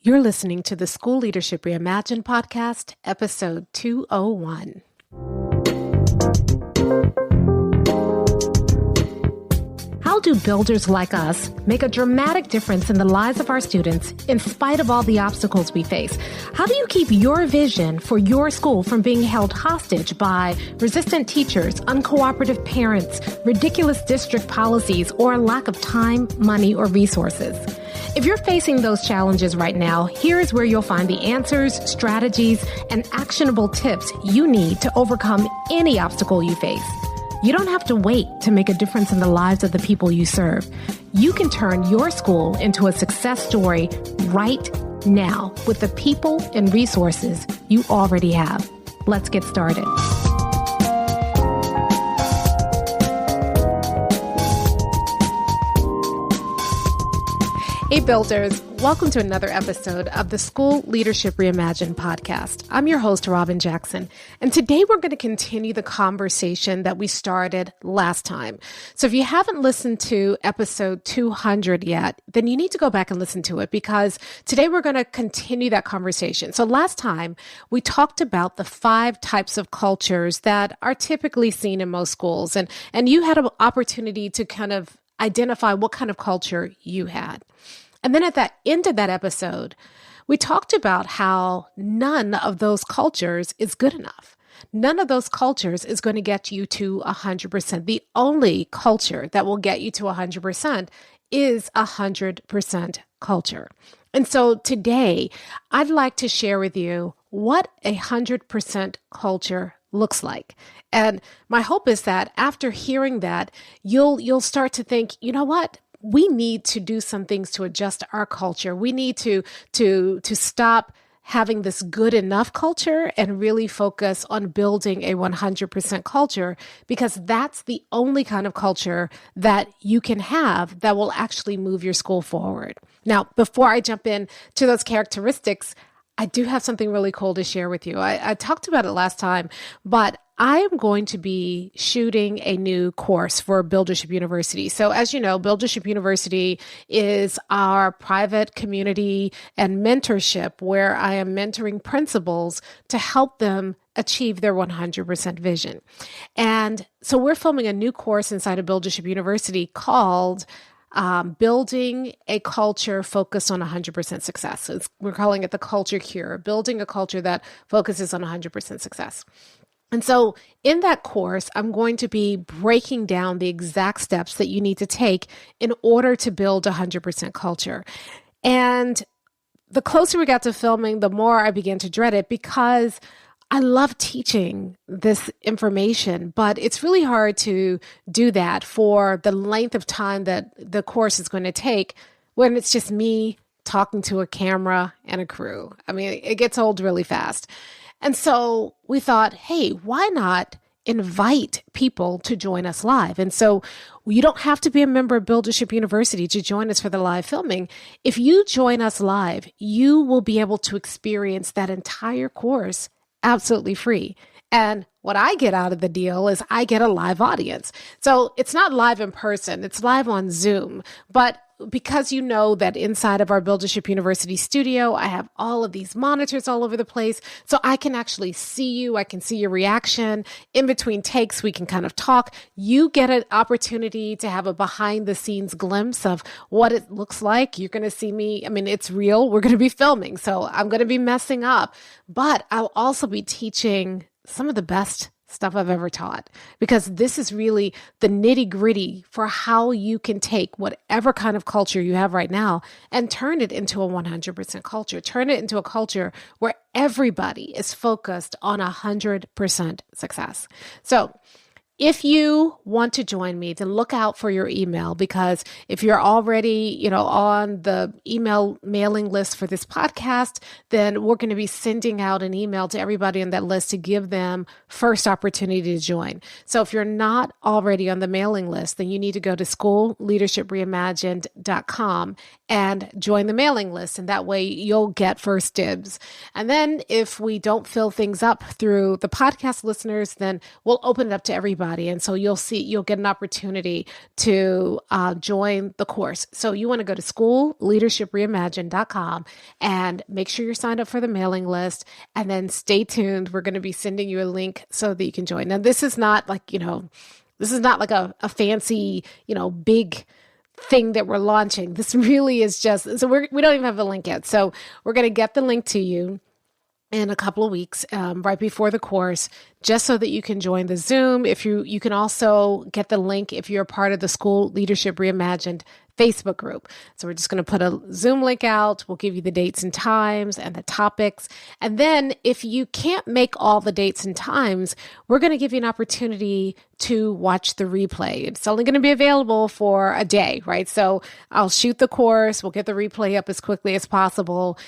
You're listening to the School Leadership Reimagined podcast, episode 201. How do builders like us make a dramatic difference in the lives of our students in spite of all the obstacles we face? How do you keep your vision for your school from being held hostage by resistant teachers, uncooperative parents, ridiculous district policies, or a lack of time, money, or resources? If you're facing those challenges right now, here's where you'll find the answers, strategies, and actionable tips you need to overcome any obstacle you face. You don't have to wait to make a difference in the lives of the people you serve. You can turn your school into a success story right now with the people and resources you already have. Let's get started. Hey builders, welcome to another episode of the School Leadership Reimagined podcast. I'm your host, Robyn Jackson, and today we're going to continue the conversation that we started last time. So if you haven't listened to episode 200 yet, then you need to go back and listen to it because today we're going to continue that conversation. So last time we talked about the 5 types of cultures that are typically seen in most schools, and you had an opportunity to kind of identify what kind of culture you had. And then at the end of that episode, we talked about how none of those cultures is good enough. None of those cultures is going to get you to 100%. The only culture that will get you to 100% is 100% culture. And so today, I'd like to share with you what 100% culture looks like. And my hope is that after hearing that, you'll start to think, you know what? We need to do some things to adjust our culture. We need to stop having this good enough culture and really focus on building a 100% culture, because that's the only kind of culture that you can have that will actually move your school forward. Now, before I jump in to those characteristics, I do have something really cool to share with you. I talked about it last time, but I am going to be shooting a new course for Buildership University. So as you know, Buildership University is our private community and mentorship where I am mentoring principals to help them achieve their 100% vision. And so we're filming a new course inside of Buildership University called Building a Culture Focused on 100% Success. So we're calling it the Culture Cure, building a culture that focuses on 100% success. And so in that course, I'm going to be breaking down the exact steps that you need to take in order to build a 100% culture. And the closer we got to filming, the more I began to dread it because I love teaching this information, but it's really hard to do that for the length of time that the course is going to take when it's just me talking to a camera and a crew. I mean, it gets old really fast. And so we thought, hey, why not invite people to join us live? And so you don't have to be a member of Buildership University to join us for the live filming. If you join us live, you will be able to experience that entire course absolutely free. And what I get out of the deal is I get a live audience. So it's not live in person, it's live on Zoom. But because you know that inside of our Buildership University studio, I have all of these monitors all over the place. So I can actually see you. I can see your reaction. In between takes, we can kind of talk. You get an opportunity to have a behind the scenes glimpse of what it looks like. You're going to see me. I mean, it's real. We're going to be filming. So I'm going to be messing up, but I'll also be teaching some of the best stuff I've ever taught, because this is really the nitty gritty for how you can take whatever kind of culture you have right now and turn it into a 100% culture, turn it into a culture where everybody is focused on 100% success. So if you want to join me, then look out for your email, because if you're already, on the email mailing list for this podcast, then we're going to be sending out an email to everybody on that list to give them first opportunity to join. So if you're not already on the mailing list, then you need to go to schoolleadershipreimagined.com and join the mailing list. And that way you'll get first dibs. And then if we don't fill things up through the podcast listeners, then we'll open it up to everybody. And so you'll get an opportunity to join the course. So you want to go to schoolleadershipreimagined.com and make sure you're signed up for the mailing list, and then stay tuned. We're going to be sending you a link so that you can join. Now, this is not like, this is not like a fancy, big thing that we're launching. This really is just, so we don't even have a link yet. So we're going to get the link to you in a couple of weeks, right before the course, just so that you can join the Zoom. If you can also get the link if you're a part of the School Leadership Reimagined Facebook group. So we're just going to put a Zoom link out. We'll give you the dates and times and the topics. And then if you can't make all the dates and times, we're going to give you an opportunity to watch the replay. It's only going to be available for a day, right? So I'll shoot the course. We'll get the replay up as quickly as possible.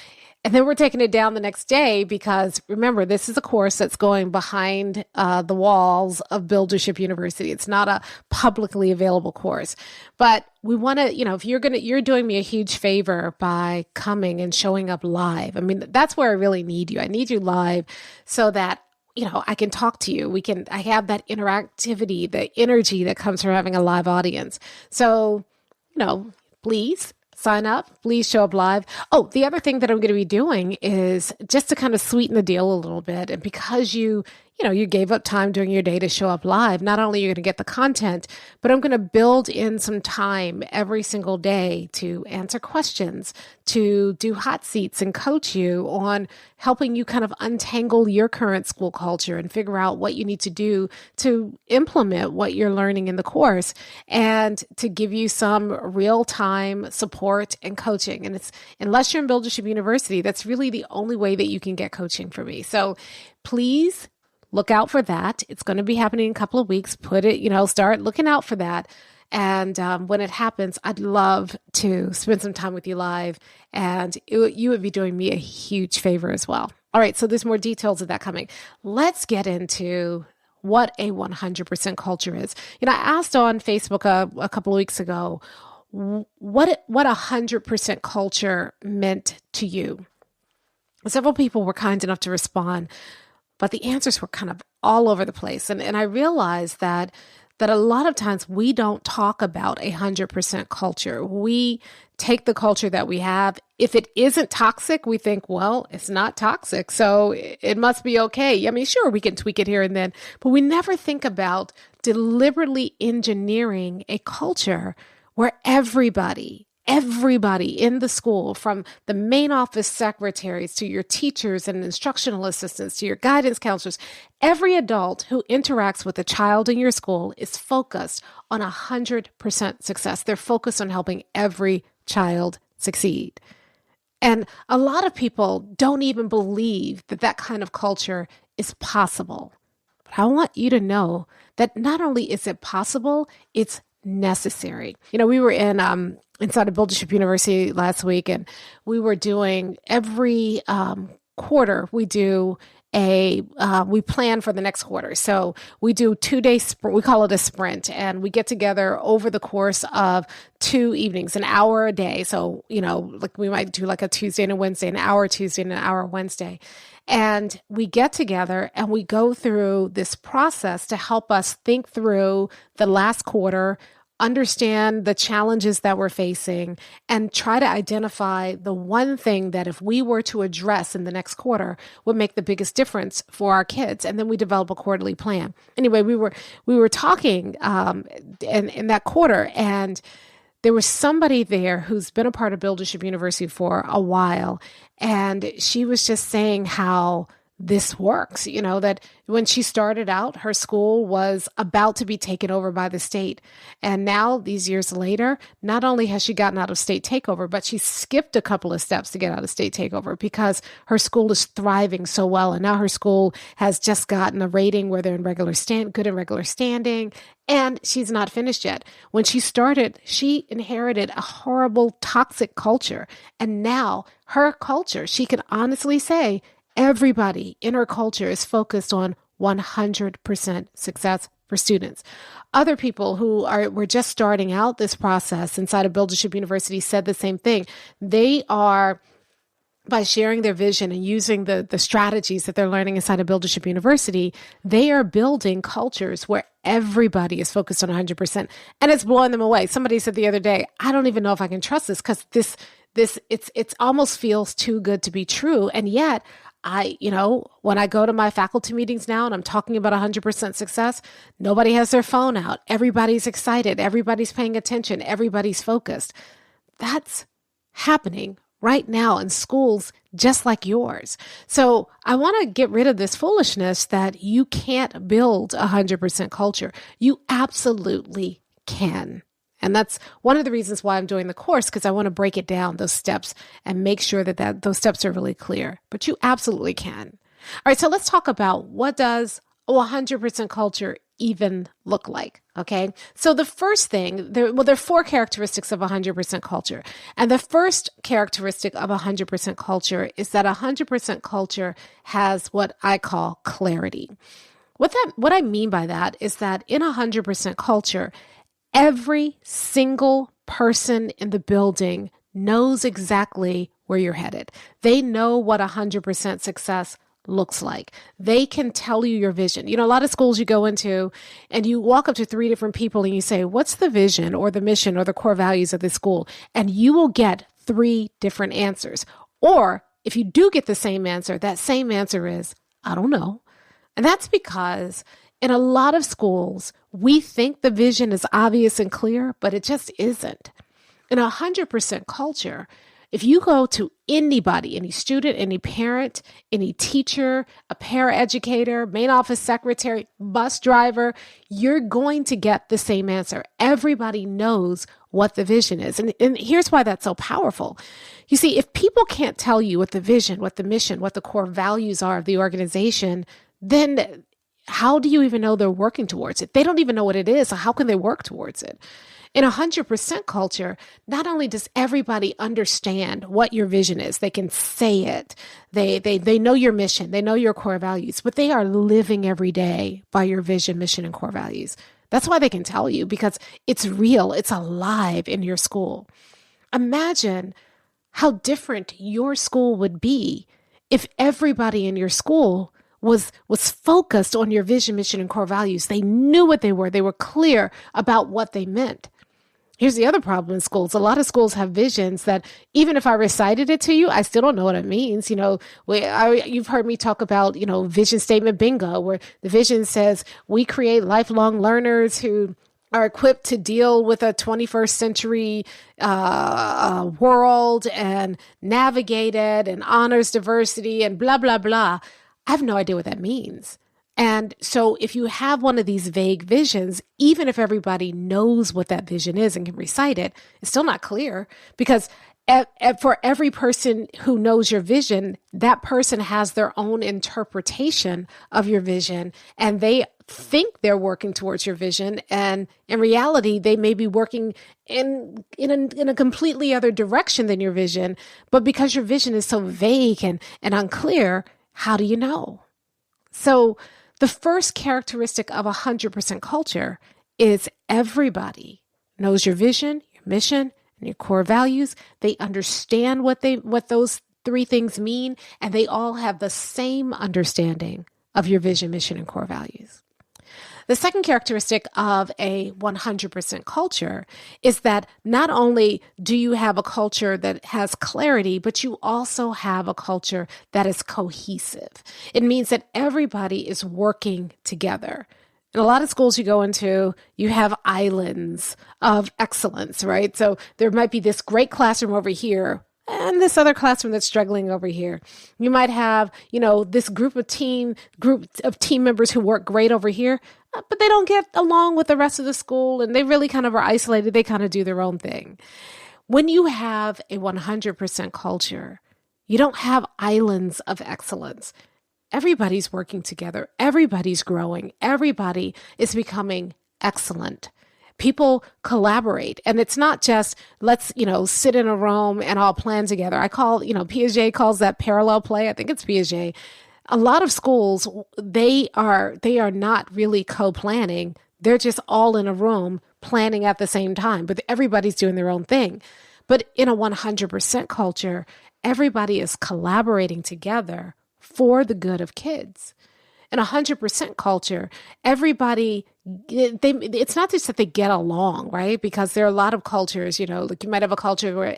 And then we're taking it down the next day because, remember, this is a course that's going behind the walls of Buildership University. It's not a publicly available course. But we want to, if you're doing me a huge favor by coming and showing up live. I mean, that's where I really need you. I need you live so that I can talk to you. I have that interactivity, the energy that comes from having a live audience. So, please sign up. Please show up live. Oh, the other thing that I'm going to be doing is just to kind of sweeten the deal a little bit. And because you gave up time during your day to show up live, not only are you going to get the content, but I'm going to build in some time every single day to answer questions, to do hot seats and coach you on helping you kind of untangle your current school culture and figure out what you need to do to implement what you're learning in the course, and to give you some real-time support and coaching. And it's, unless you're in Buildership University, that's really the only way that you can get coaching from me. So please look out for that. It's going to be happening in a couple of weeks. Start looking out for that. And when it happens, I'd love to spend some time with you live, and you would be doing me a huge favor as well. All right, so there's more details of that coming. Let's get into what a 100% culture is. I asked on Facebook a couple of weeks ago what 100% culture meant to you. Several people were kind enough to respond, but the answers were kind of all over the place. And I realized that a lot of times we don't talk about 100% culture. We take the culture that we have. If it isn't toxic, we think, well, it's not toxic, so it must be okay. I mean, sure, we can tweak it here and then, but we never think about deliberately engineering a culture where everybody in the school, from the main office secretaries to your teachers and instructional assistants to your guidance counselors, every adult who interacts with a child in your school is focused on 100% success. They're focused on helping every child succeed. And a lot of people don't even believe that kind of culture is possible. But I want you to know that not only is it possible, it's necessary. We were inside of Buildership University last week, and we were doing every quarter, we plan for the next quarter. So we do 2-day sprint, we call it a sprint, and we get together over the course of 2 evenings, an hour a day. So, like we might do like a Tuesday and a Wednesday, an hour Tuesday and an hour Wednesday. And we get together and we go through this process to help us think through the last quarter, understand the challenges that we're facing, and try to identify the one thing that if we were to address in the next quarter would make the biggest difference for our kids. And then we develop a quarterly plan. Anyway, we were talking in that quarter, and there was somebody there who's been a part of Buildership University for a while, and she was just saying how this works, that when she started out, her school was about to be taken over by the state. And now, these years later, not only has she gotten out of state takeover, but she skipped a couple of steps to get out of state takeover because her school is thriving so well. And now her school has just gotten a rating where they're in good in regular standing. And she's not finished yet. When she started, she inherited a horrible, toxic culture. And now her culture, she can honestly say, everybody in her culture is focused on 100% success for students. Other people who were just starting out this process inside of Buildership University said the same thing. They are, by sharing their vision and using the strategies that they're learning inside of Buildership University, they are building cultures where everybody is focused on 100%. And it's blowing them away. Somebody said the other day, I don't even know if I can trust this because it's almost feels too good to be true. And yet, when I go to my faculty meetings now and I'm talking about 100% success, nobody has their phone out. Everybody's excited. Everybody's paying attention. Everybody's focused. That's happening right now in schools just like yours. So I want to get rid of this foolishness that you can't build 100% culture. You absolutely can. And that's one of the reasons why I'm doing the course, because I want to break it down, those steps, and make sure that those steps are really clear. But you absolutely can. All right, so let's talk about what does a 100% culture even look like, okay? So the first thing, there are 4 characteristics of 100% culture. And the first characteristic of 100% culture is that 100% culture has what I call clarity. What I mean by that is that in 100% culture, every single person in the building knows exactly where you're headed. They know what 100% success looks like. They can tell you your vision. A lot of schools you go into and you walk up to 3 different people and you say, what's the vision or the mission or the core values of the school? And you will get 3 different answers. Or if you do get the same answer, that same answer is, I don't know. And that's because in a lot of schools, we think the vision is obvious and clear, but it just isn't. In 100% culture, if you go to anybody, any student, any parent, any teacher, a paraeducator, main office secretary, bus driver, you're going to get the same answer. Everybody knows what the vision is. And here's why that's so powerful. You see, if people can't tell you what the vision, what the mission, what the core values are of the organization, then how do you even know they're working towards it? They don't even know what it is. So how can they work towards it? In 100% culture, not only does everybody understand what your vision is, they can say it, they know your mission, they know your core values, but they are living every day by your vision, mission, and core values. That's why they can tell you, because it's real, it's alive in your school. Imagine how different your school would be if everybody in your school was focused on your vision, mission, and core values. They knew what they were. They were clear about what they meant. Here's the other problem in schools. A lot of schools have visions that even if I recited it to you, I still don't know what it means. You've heard me talk about, vision statement bingo, where the vision says we create lifelong learners who are equipped to deal with a 21st century world and navigate it and honors diversity and blah, blah, blah. I have no idea what that means. And so if you have one of these vague visions, even if everybody knows what that vision is and can recite it, it's still not clear, because for every person who knows your vision, that person has their own interpretation of your vision, and they think they're working towards your vision. And in reality, they may be working in a completely other direction than your vision. But because your vision is so vague and unclear, how do you know? So the first characteristic of 100% culture is everybody knows your vision, your mission, and your core values. They understand what those 3 things mean, and they all have the same understanding of your vision, mission, and core values. The second characteristic of a 100% culture is that not only do you have a culture that has clarity, but you also have a culture that is cohesive. It means that everybody is working together. In a lot of schools you go into, you have islands of excellence, right? So there might be this great classroom over here and this other classroom that's struggling over here. You might have, this group of team members who work great over here, but they don't get along with the rest of the school, and they really kind of are isolated. They kind of do their own thing. When you have a 100% culture, you don't have islands of excellence. Everybody's working together. Everybody's growing. Everybody is becoming excellent. People collaborate, and it's not just let's, sit in a room and all plan together. I call, Piaget calls that parallel play. I think it's Piaget. a lot of schools, they are not really co-planning. They're just all in a room planning at the same time, but everybody's doing their own thing. But in a 100% culture, everybody is collaborating together for the good of kids. In a 100% culture, everybody, it's not just that they get along, right? Because there are a lot of cultures, like you might have a culture where,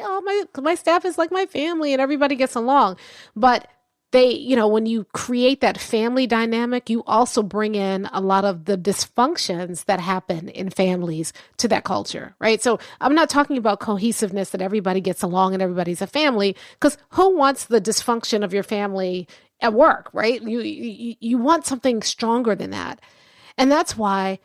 my staff is like my family and everybody gets along. But when you create that family dynamic, you also bring in a lot of the dysfunctions that happen in families to that culture, right? So I'm not talking about cohesiveness, that everybody gets along and everybody's a family, because who wants the dysfunction of your family at work, right? You want something stronger than that. And that's why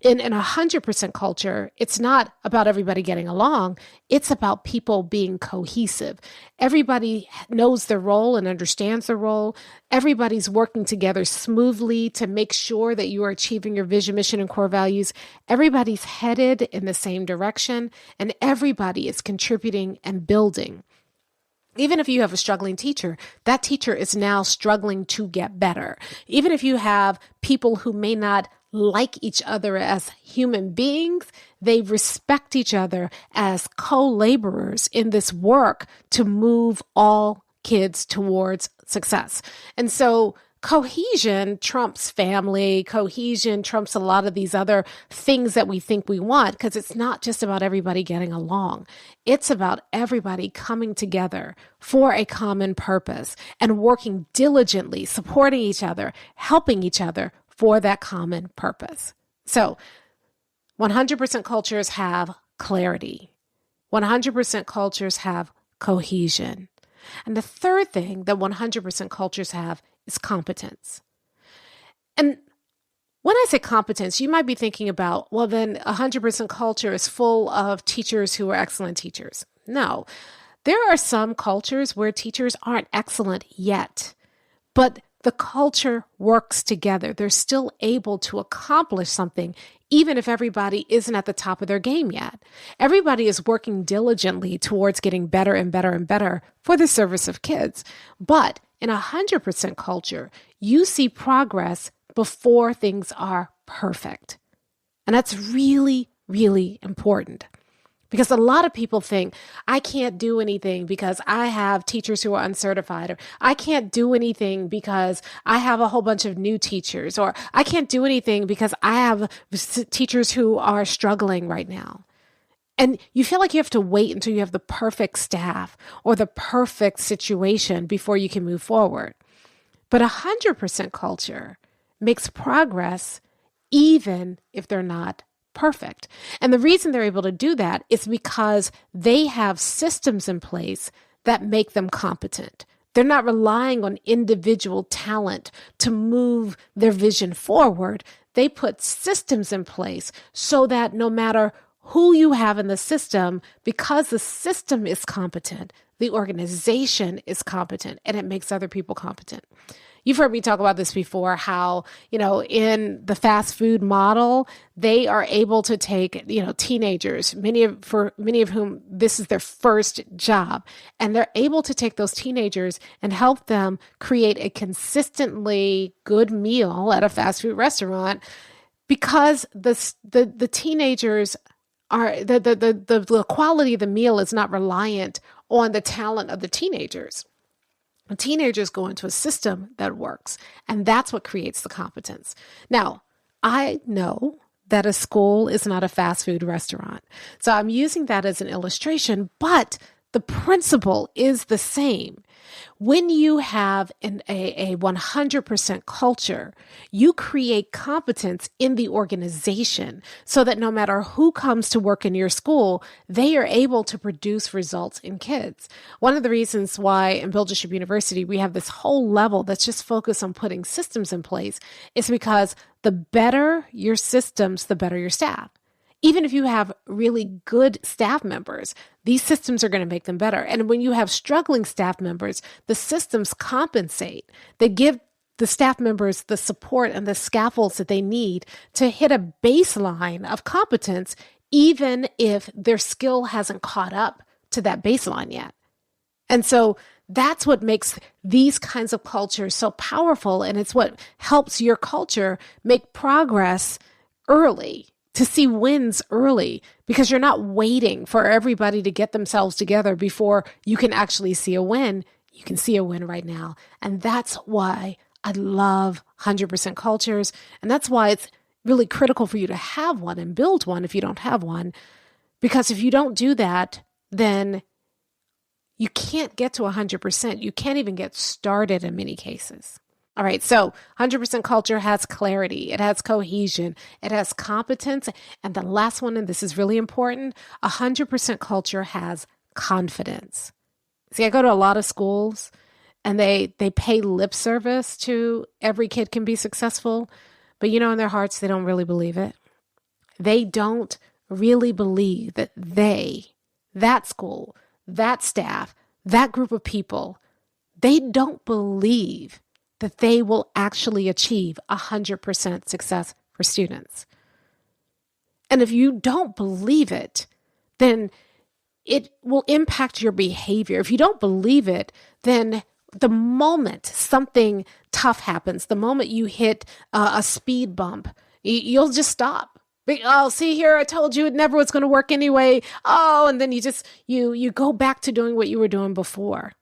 in a 100% culture, it's not about everybody getting along. It's about people being cohesive. Everybody knows their role and understands their role. Everybody's working together smoothly to make sure that you are achieving your vision, mission, and core values. Everybody's headed in the same direction, and everybody is contributing and building. Even if you have a struggling teacher, that teacher is now struggling to get better. Even if you have people who may not like each other as human beings, they respect each other as co-laborers in this work to move all kids towards success. And so cohesion trumps family, cohesion trumps a lot of these other things that we think we want, because it's not just about everybody getting along. It's about everybody coming together for a common purpose and working diligently, supporting each other, helping each other for that common purpose. So 100% cultures have clarity. 100% cultures have cohesion. And the third thing that 100% cultures have is competence. And when I say competence, you might be thinking about, well, then 100% culture is full of teachers who are excellent teachers. No, there are some cultures where teachers aren't excellent yet, but the culture works together. They're still able to accomplish something, even if everybody isn't at the top of their game yet. Everybody is working diligently towards getting better and better and better for the service of kids. But in a 100% culture, you see progress before things are perfect. And that's really, really important. Because a lot of people think, I can't do anything because I have teachers who are uncertified, or I can't do anything because I have a whole bunch of new teachers, or I can't do anything because I have teachers who are struggling right now. And you feel like you have to wait until you have the perfect staff or the perfect situation before you can move forward. But 100% culture makes progress even if they're not perfect. And the reason they're able to do that is because they have systems in place that make them competent. They're not relying on individual talent to move their vision forward. They put systems in place so that no matter who you have in the system, because the system is competent, the organization is competent, and it makes other people competent. You've heard me talk about this before, how, in the fast food model, they are able to take, teenagers, many of whom this is their first job, and they're able to take those teenagers and help them create a consistently good meal at a fast food restaurant, because the teenagers are, the quality of the meal is not reliant on the talent of the teenagers. Teenagers go into a system that works, and that's what creates the competence. Now, I know that a school is not a fast food restaurant, so I'm using that as an illustration, but the principle is the same. When you have a 100% culture, you create competence in the organization so that no matter who comes to work in your school, they are able to produce results in kids. One of the reasons why in Bill Bishop University we have this whole level that's just focused on putting systems in place is because the better your systems, the better your staff. Even if you have really good staff members, these systems are going to make them better. And when you have struggling staff members, the systems compensate. They give the staff members the support and the scaffolds that they need to hit a baseline of competence, even if their skill hasn't caught up to that baseline yet. And so That's what makes these kinds of cultures so powerful. And it's what helps your culture make progress early, to see wins early, because you're not waiting for everybody to get themselves together before you can actually see a win. You can see a win right now. And that's why I love 100% cultures. And that's why it's really critical for you to have one and build one if you don't have one. Because if you don't do that, then you can't get to 100%. You can't even get started in many cases. All right, so 100% culture has clarity, it has cohesion, it has competence, and the last one, and this is really important, 100% culture has confidence. See, I go to a lot of schools, and they pay lip service to every kid can be successful, but in their hearts, they don't really believe it. They don't really believe that that school, that staff, that group of people, they don't believe that they will actually achieve 100% success for students. And if you don't believe it, then it will impact your behavior. If you don't believe it, then the moment something tough happens, the moment you hit a speed bump, you'll just stop. Oh, see here, I told you it never was going to work anyway. Oh, and then you go back to doing what you were doing before.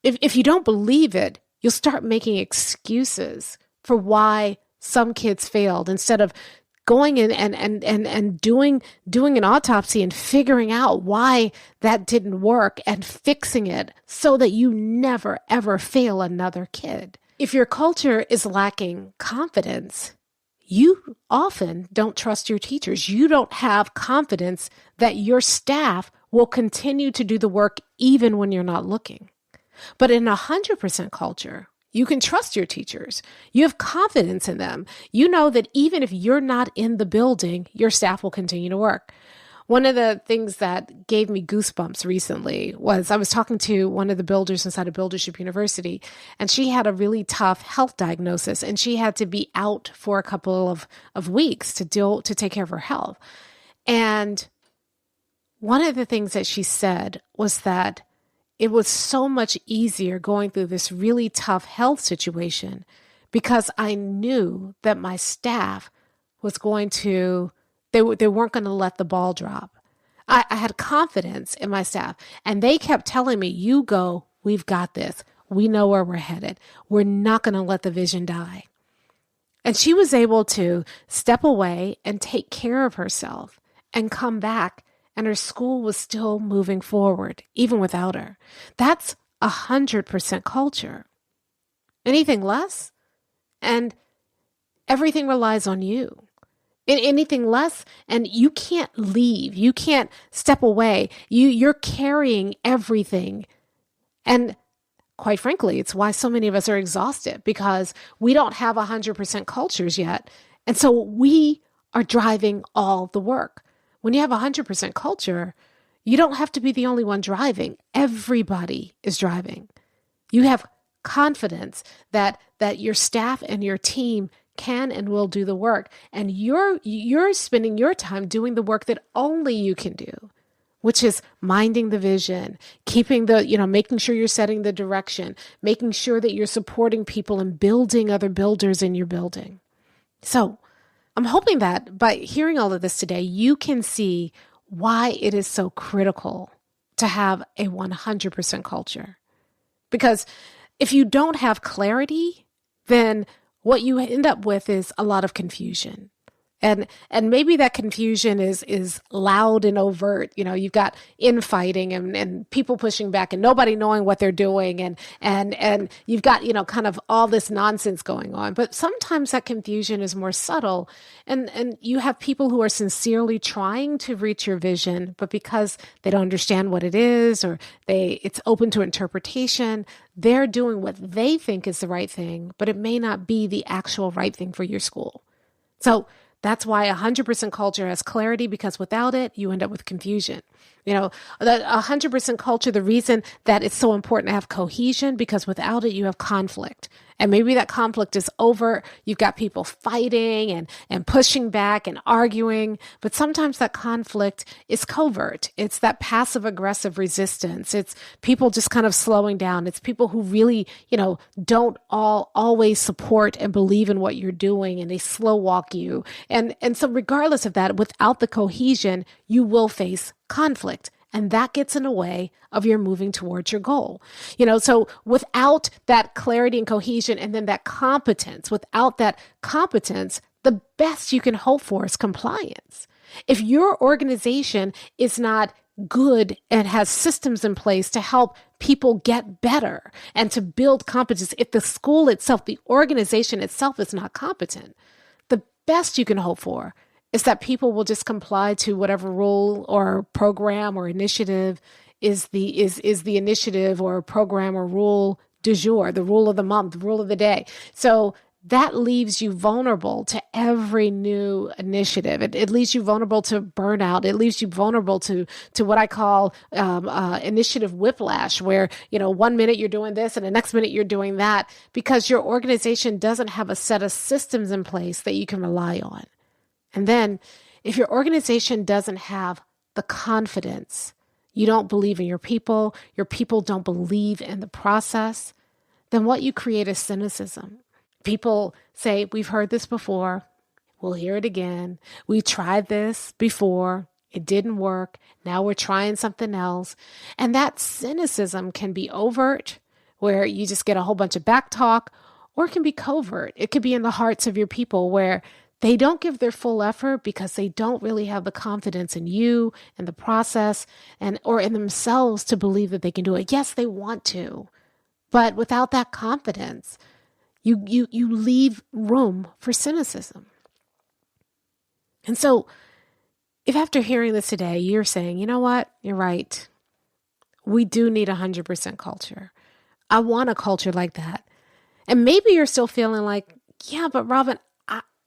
If you don't believe it, you'll start making excuses for why some kids failed instead of going in and doing an autopsy and figuring out why that didn't work and fixing it so that you never, ever fail another kid. If your culture is lacking confidence, you often don't trust your teachers. You don't have confidence that your staff will continue to do the work even when you're not looking. But in 100% culture, you can trust your teachers. You have confidence in them. You know that even if you're not in the building, your staff will continue to work. One of the things that gave me goosebumps recently was I was talking to one of the builders inside of Buildership University, and she had a really tough health diagnosis, and she had to be out for a couple of weeks to take care of her health. And one of the things that she said was that it was so much easier going through this really tough health situation because I knew that my staff was going to, they weren't going to let the ball drop. I had confidence in my staff, and they kept telling me, you go, we've got this. We know where we're headed. We're not going to let the vision die. And she was able to step away and take care of herself and come back, and her school was still moving forward, even without her. That's 100% culture. Anything less, and everything relies on you. Anything less, and you can't leave. You can't step away. You're carrying everything. And quite frankly, it's why so many of us are exhausted, because we don't have 100% cultures yet. And so we are driving all the work. When you have 100% culture, you don't have to be the only one driving. Everybody is driving. You have confidence that your staff and your team can and will do the work. And you're spending your time doing the work that only you can do, which is minding the vision, keeping making sure you're setting the direction, making sure that you're supporting people and building other builders in your building. So I'm hoping that by hearing all of this today, you can see why it is so critical to have a 100% culture. Because if you don't have clarity, then what you end up with is a lot of confusion. And maybe that confusion is loud and overt. You've got infighting and people pushing back and nobody knowing what they're doing. And you've got, kind of all this nonsense going on. But sometimes that confusion is more subtle. And you have people who are sincerely trying to reach your vision, but because they don't understand what it is, or it's open to interpretation, they're doing what they think is the right thing, but it may not be the actual right thing for your school. So that's why 100% culture has clarity, because without it, you end up with confusion. The 100% culture, the reason that it's so important to have cohesion, because without it, you have conflict. And maybe that conflict is over. You've got people fighting and pushing back and arguing. But sometimes that conflict is covert. It's that passive aggressive resistance. It's people just kind of slowing down. It's people who really, don't always support and believe in what you're doing, and they slow walk you. And so regardless of that, without the cohesion, you will face conflict. And that gets in the way of your moving towards your goal. So without that clarity and cohesion, and then that competence, without that competence, the best you can hope for is compliance. If your organization is not good and has systems in place to help people get better and to build competence, if the school itself, the organization itself is not competent, the best you can hope for is that people will just comply to whatever rule or program or initiative is the initiative or program or rule du jour, the rule of the month, the rule of the day. So that leaves you vulnerable to every new initiative. It leaves you vulnerable to burnout. It leaves you vulnerable to what I call initiative whiplash, where 1 minute you're doing this and the next minute you're doing that, because your organization doesn't have a set of systems in place that you can rely on. And then if your organization doesn't have the confidence, you don't believe in your people don't believe in the process, then what you create is cynicism. People say, we've heard this before, we'll hear it again. We tried this before, it didn't work. Now we're trying something else. And that cynicism can be overt, where you just get a whole bunch of back talk, or it can be covert. It could be in the hearts of your people, where they don't give their full effort because they don't really have the confidence in you and the process or in themselves to believe that they can do it. Yes, they want to, but without that confidence, you leave room for cynicism. And so if after hearing this today, you're saying, you know what, you're right. We do need 100% culture. I want a culture like that. And maybe you're still feeling like, yeah, but Robyn,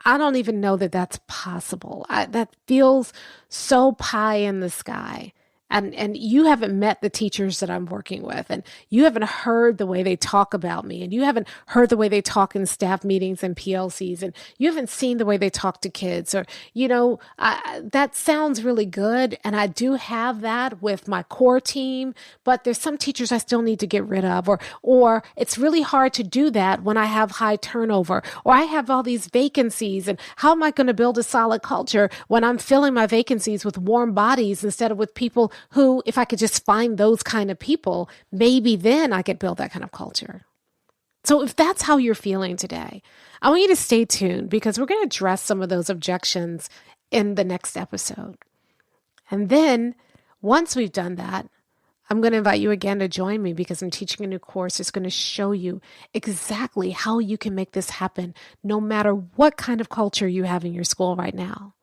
I don't even know that that's possible. That feels so pie in the sky. And you haven't met the teachers that I'm working with, and you haven't heard the way they talk about me, and you haven't heard the way they talk in staff meetings and PLCs, and you haven't seen the way they talk to kids, or, that sounds really good. And I do have that with my core team, but there's some teachers I still need to get rid of, or it's really hard to do that when I have high turnover, or I have all these vacancies, and how am I going to build a solid culture when I'm filling my vacancies with warm bodies instead of with people who, if I could just find those kind of people, maybe then I could build that kind of culture. So if that's how you're feeling today, I want you to stay tuned, because we're going to address some of those objections in the next episode. And then once we've done that, I'm going to invite you again to join me, because I'm teaching a new course that's going to show you exactly how you can make this happen, no matter what kind of culture you have in your school right now.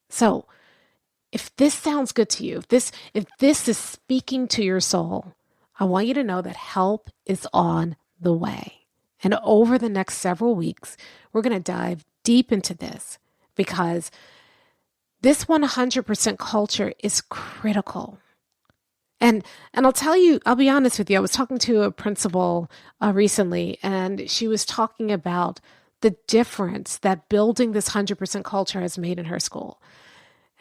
So if this sounds good to you, if this is speaking to your soul, I want you to know that help is on the way. And over the next several weeks, we're going to dive deep into this, because this 100% culture is critical. And I'll be honest with you, I was talking to a principal recently, and she was talking about the difference that building this 100% culture has made in her school.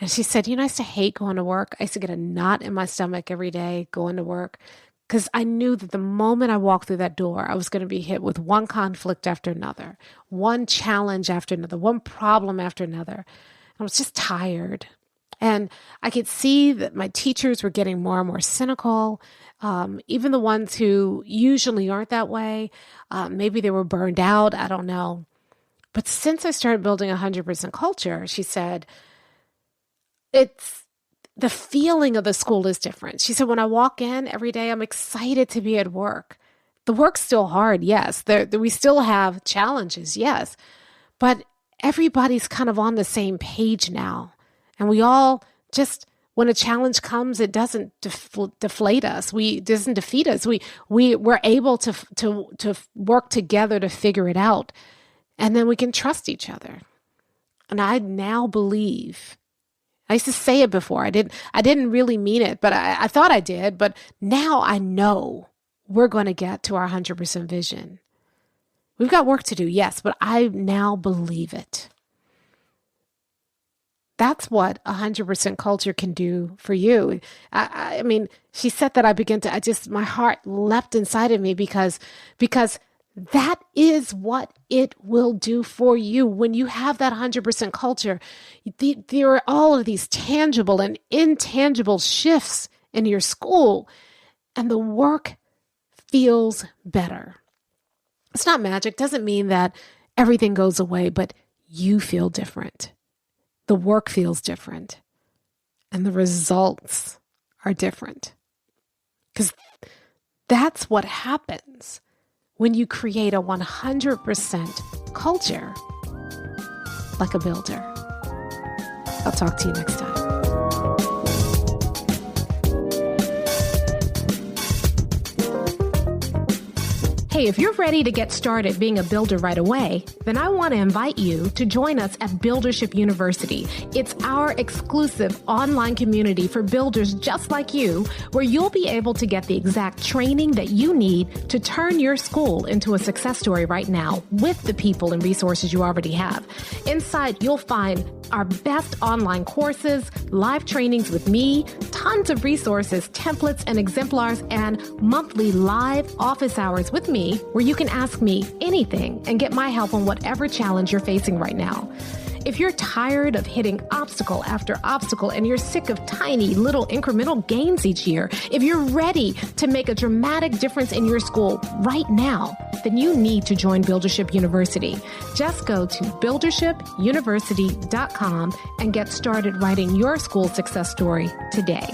And she said, I used to hate going to work. I used to get a knot in my stomach every day going to work, because I knew that the moment I walked through that door, I was going to be hit with one conflict after another, one challenge after another, one problem after another. I was just tired. And I could see that my teachers were getting more and more cynical, even the ones who usually aren't that way. Maybe they were burned out. I don't know. But since I started building 100% culture, she said, it's the feeling of the school is different. She said, when I walk in every day, I'm excited to be at work. The work's still hard, yes. We still have challenges, yes. But everybody's kind of on the same page now. And we all just, when a challenge comes, it doesn't deflate us. It doesn't defeat us. We're able to work together to figure it out. And then we can trust each other. And I now believe, I used to say it before. I didn't really mean it, but I thought I did. But now I know we're going to get to our 100% vision. We've got work to do, yes, but I now believe it. That's what 100% culture can do for you. I mean, she said that my heart leapt inside of me because that is what it will do for you. When you have that 100% culture, there are all of these tangible and intangible shifts in your school, and the work feels better. It's not magic. Doesn't mean that everything goes away, but you feel different. The work feels different, and the results are different. Because that's what happens when you create a 100% culture like a builder. I'll talk to you next time. Hey, if you're ready to get started being a builder right away, then I want to invite you to join us at Buildership University. It's our exclusive online community for builders just like you, where you'll be able to get the exact training that you need to turn your school into a success story right now with the people and resources you already have. Inside, you'll find our best online courses, live trainings with me, tons of resources, templates, and exemplars, and monthly live office hours with me, where you can ask me anything and get my help on whatever challenge you're facing right now. If you're tired of hitting obstacle after obstacle and you're sick of tiny little incremental gains each year, if you're ready to make a dramatic difference in your school right now, then you need to join Buildership University. Just go to buildershipuniversity.com and get started writing your school success story today.